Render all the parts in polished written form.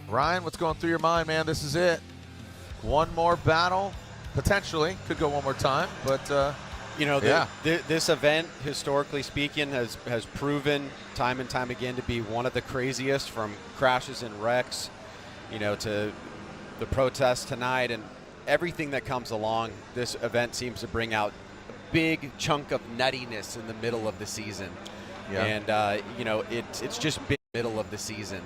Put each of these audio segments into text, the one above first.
Ryan, what's going through your mind, man? This is it. One more battle, potentially. Could go one more time, but you know, this event, historically speaking, has proven time and time again to be one of the craziest, from crashes and wrecks, you know, to the protests tonight and everything that comes along. This event seems to bring out a big chunk of nuttiness in the middle of the season. Yeah. And, you know, it's just been middle of the season.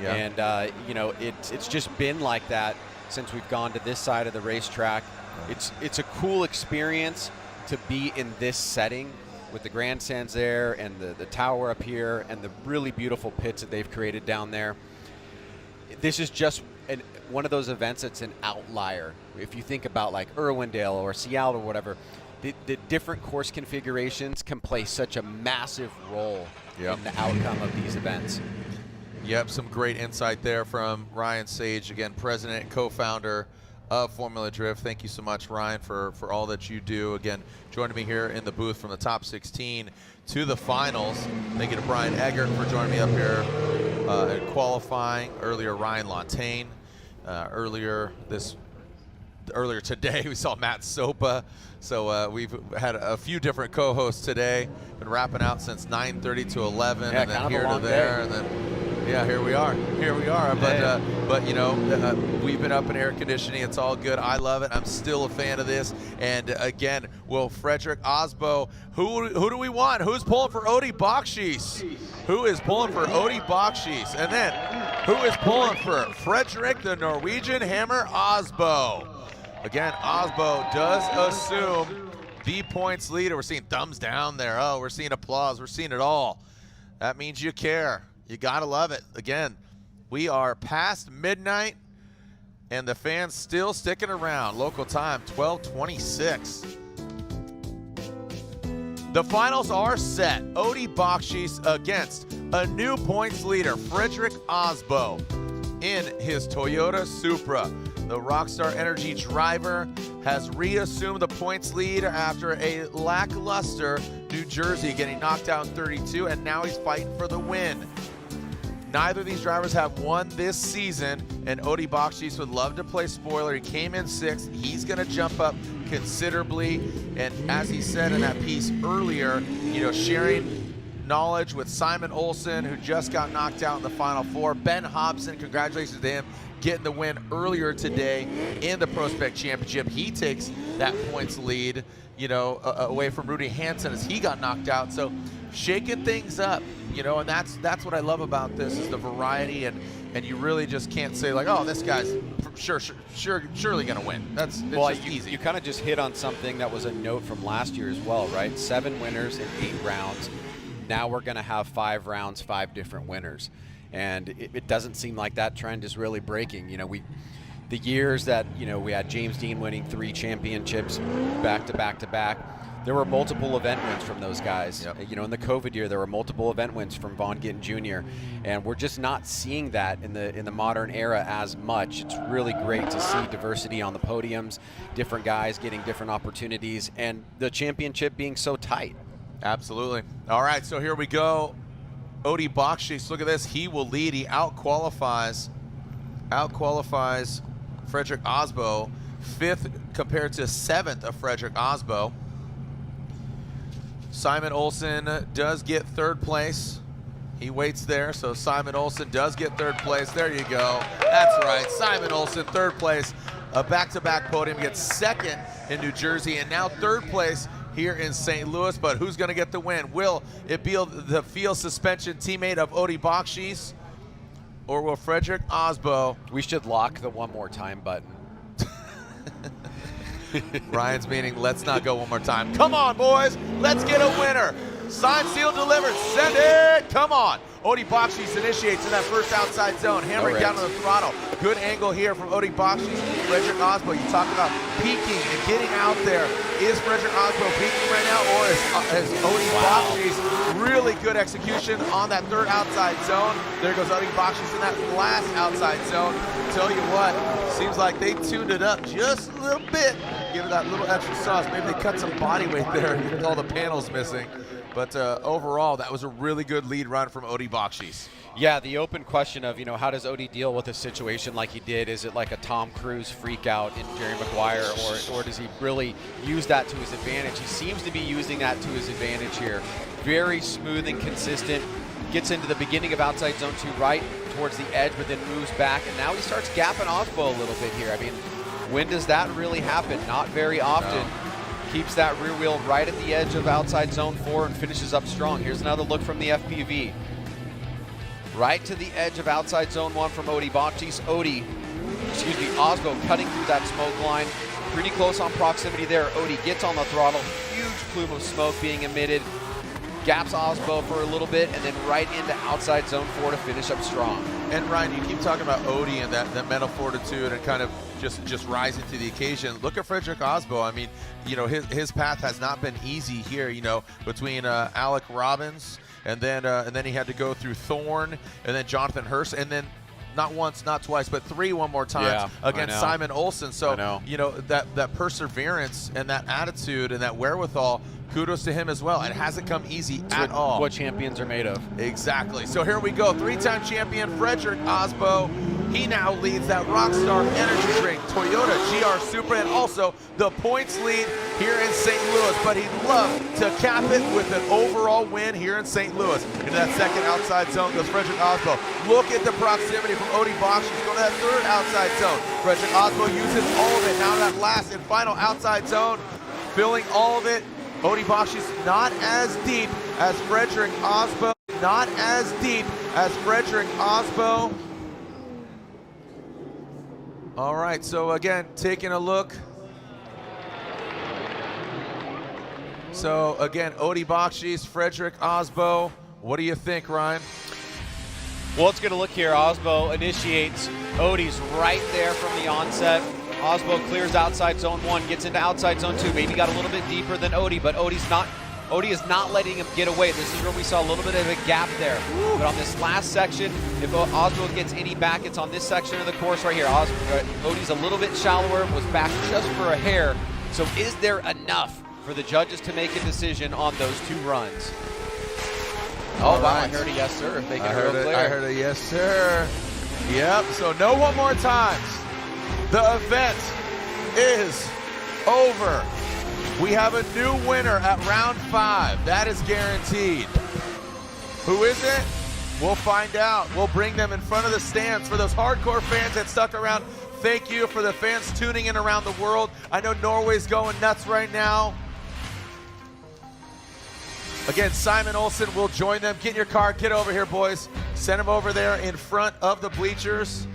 Yeah. And, you know, it's just been like that since we've gone to this side of the racetrack. It's a cool experience to be in this setting with the grandstands there and the tower up here and the really beautiful pits that they've created down there. This is just one of those events that's an outlier. If you think about like Irwindale or Seattle or whatever, the different course configurations can play such a massive role in the outcome of these events. Yep, some great insight there from Ryan Sage, again, president and co-founder of Formula Drift. Thank you so much, Ryan, for all that you do. Again, joining me here in the booth from the top 16 to the finals. Thank you to Brian Eggert for joining me up here in qualifying. Earlier, Ryan Lontaine. Earlier today, we saw Matt Sopa. So we've had a few different co-hosts today. Been wrapping out since 9:30 to 11, and then here to there, and then here we are. But you know, we've been up in air conditioning. It's all good. I love it. I'm still a fan of this. And again, will Fredrick asboo? Who do we want? Who's pulling for Odi bakchis? Who is pulling for Odi bakchis? And then who is pulling for Fredrick, the Norwegian Hammer asboo? Again, asboo does assume the points leader. We're seeing thumbs down there. Oh, we're seeing applause. We're seeing it all. That means you care. You gotta love it. Again, we are past midnight, and the fans still sticking around. Local time, 12:26. The finals are set. Odi bakchis against a new points leader, Fredrick asboo, in his Toyota Supra. The Rockstar Energy driver has reassumed the points lead after a lackluster New Jersey, getting knocked out in 32, and now he's fighting for the win. Neither of these drivers have won this season, and Odi bakchis would love to play spoiler. He came in 6th. He's going to jump up considerably, and as he said in that piece earlier, you know, sharing knowledge with Simon Olsen, who just got knocked out in the Final Four. Ben Hobson, congratulations to him, getting the win earlier today in the Prospect Championship. He takes that points lead, you know, away from Rudy Hansen as he got knocked out. So shaking things up, you know, and that's what I love about this, is the variety, and you really just can't say like, oh, this guy's surely gonna win. It's just easy. You kind of just hit on something that was a note from last year as well, right? 7 winners in 8 rounds. Now we're gonna have 5 rounds, 5 different winners. And it doesn't seem like that trend is really breaking. You know, the years that, you know, we had James Dean winning 3 championships back to back to back, there were multiple event wins from those guys. Yep. You know, in the COVID year, there were multiple event wins from Vaughn Gittin Jr. And we're just not seeing that in the modern era as much. It's really great to see diversity on the podiums, different guys getting different opportunities, and the championship being so tight. Absolutely. All right, so here we go. Odi bakchis, look at this. He will lead. He outqualifies Fredrick asboo, 5th compared to 7th of Fredrick asboo. Simon Olsen does get 3rd place. He waits there, so Simon Olsen does get 3rd place. There you go. That's right. Simon Olsen, 3rd place. A back-to-back podium, gets 2nd in New Jersey, and now 3rd place here in St. Louis. But who's going to get the win? Will it be the field suspension teammate of Odi bakchis, or will Fredrick asboo? We should lock the one more time button. Ryan's meaning, let's not go one more time. Come on, boys. Let's get a winner. Signed, sealed, delivered. Send it. Come on. Odi bakchis initiates in that first outside zone, hammering down on the throttle. Good angle here from Odi bakchis. Fredrick asboo, you talk about peaking and getting out there. Is Fredrick asboo peaking right now, or is Odi bakchis really good execution on that 3rd outside zone? There goes Odi bakchis in that last outside zone. Tell you what, seems like they tuned it up just a little bit. Give it that little extra sauce. Maybe they cut some body weight there and all the panels missing. But overall, that was a really good lead run from Odi bakchis. Yeah, the open question of, how does Odie deal with a situation like he did? Is it like a Tom Cruise freak out in Jerry Maguire, or does he really use that to his advantage? He seems to be using that to his advantage here. Very smooth and consistent. Gets into the beginning of outside zone 2 right towards the edge, but then moves back, and now he starts gapping asboo a little bit here. I mean, when does that really happen? Not very often. No. Keeps that rear wheel right at the edge of outside zone 4 and finishes up strong. Here's another look from the FPV. Right to the edge of outside zone 1 from Odie bakchis. Asboo cutting through that smoke line. Pretty close on proximity there. Odie gets on the throttle. Huge plume of smoke being emitted. Gaps asboo for a little bit, and then right into outside zone 4 to finish up strong. And Ryan, you keep talking about Odie and that mental fortitude and kind of just rising to the occasion. Look at Fredrick asboo. I mean, his path has not been easy here, between Alec Robbins, and then he had to go through Thorne, and then Jonathan Hurst, and then not once, not twice, but 3 one more times against Simon Olsen. So, that perseverance and that attitude and that wherewithal, kudos to him as well. It hasn't come easy at all. What champions are made of. Exactly. So here we go. 3-time champion Fredrick asboo. He now leads that Rockstar Energy Drink Toyota GR Supra, and also the points lead here in St. Louis. But he'd love to cap it with an overall win here in St. Louis. Into that second outside zone goes Fredrick asboo. Look at the proximity from Odie bakchis. Going to that third outside zone. Fredrick asboo uses all of it. Now that last and final outside zone, filling all of it. Odie bakchis not as deep as Fredrick asboo. Not as deep as Fredrick asboo. All right, so again, taking a look. So again, Odie bakchis, Fredrick asboo. What do you think, Ryan? Well, let's get a look here. Asboo initiates. Odie's right there from the onset. Asboo clears outside zone 1, gets into outside zone 2. Maybe got a little bit deeper than Odie, but Odie is not letting him get away. This is where we saw a little bit of a gap there. But on this last section, if Asboo gets any back, it's on this section of the course right here. Odie's a little bit shallower, was back just for a hair. So is there enough for the judges to make a decision on those 2 runs? Oh, wow, I heard a yes, sir. If they can hear it clear. I heard a yes, sir. Yep, so no one more times. The event is over. We have a new winner at round 5. That is guaranteed. Who is it? We'll find out. We'll bring them in front of the stands. For those hardcore fans that stuck around, thank you. For the fans tuning in around the world, I know Norway's going nuts right now. Again, Simon Olsen will join them. Get in your car, get over here, boys. Send them over there in front of the bleachers.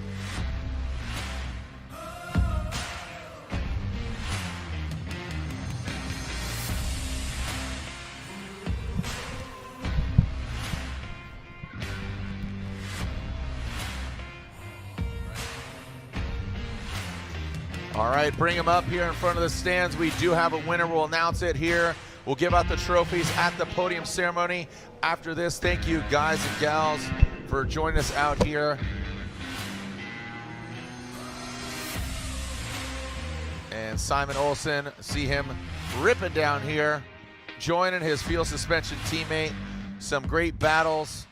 All right, bring them up here in front of the stands. We do have a winner. We'll announce it here. We'll give out the trophies at the podium ceremony after this. Thank you, guys and gals, for joining us out here. And Simon Olsen, see him ripping down here, joining his field suspension teammate. Some great battles.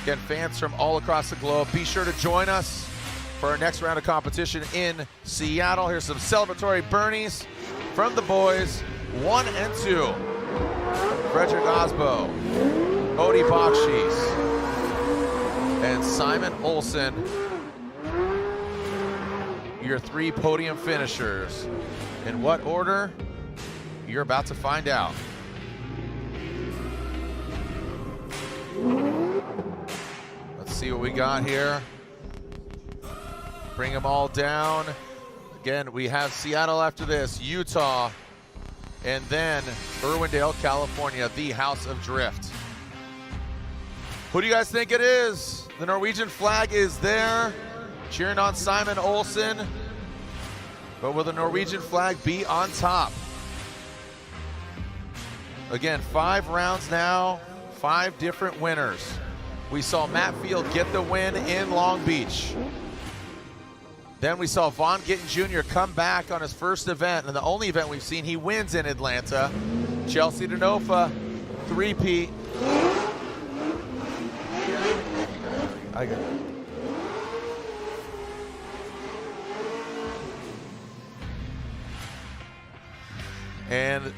Again, fans from all across the globe, be sure to join us for our next round of competition in Seattle. Here's some celebratory Bernies from the boys. 1 and 2. Fredrick asboo, Odie bakchis, and Simon Olsen. Your 3 podium finishers. In what order? You're about to find out. Let's see what we got here. Bring them all down. Again, we have Seattle after this, Utah, and then Irwindale, California, the House of Drift. Who do you guys think it is? The Norwegian flag is there, cheering on Simon Olsen. But will the Norwegian flag be on top? Again, 5 rounds now, 5 different winners. We saw Matt Field get the win in Long Beach. Then we saw Vaughn Gittin Jr. come back on his first event, and the only event we've seen he wins in Atlanta. Chelsea Denofa, 3-peat. I got it. And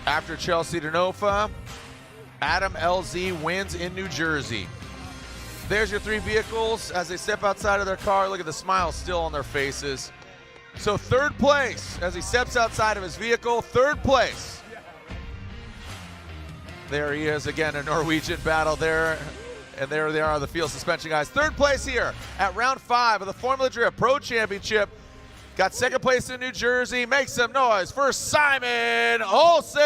after Chelsea Denofa, Adam LZ wins in New Jersey. There's your three vehicles as they step outside of their car. Look at the smile still on their faces. So third place as he steps outside of his vehicle, third place. There he is again, a Norwegian battle there. And there they are, the field suspension guys. Third place here at round 5 of the Formula Drift Pro Championship. Got second place in New Jersey. Make some noise for Simon Olsen.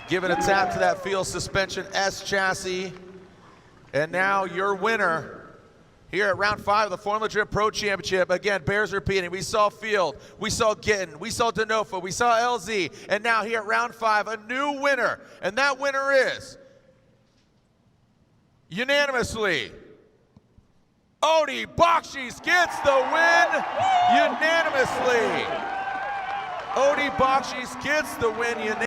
Giving a tap to that field suspension S chassis. And now your winner here at round 5 of the Formula Drift Pro Championship. Again, bears repeating. We saw Field, we saw Gittin, we saw Denofa, we saw LZ, and now here at round 5, a new winner. And that winner is, unanimously, Odie Bakchis gets the win unanimously. Odie Bakchis gets the win unanimously.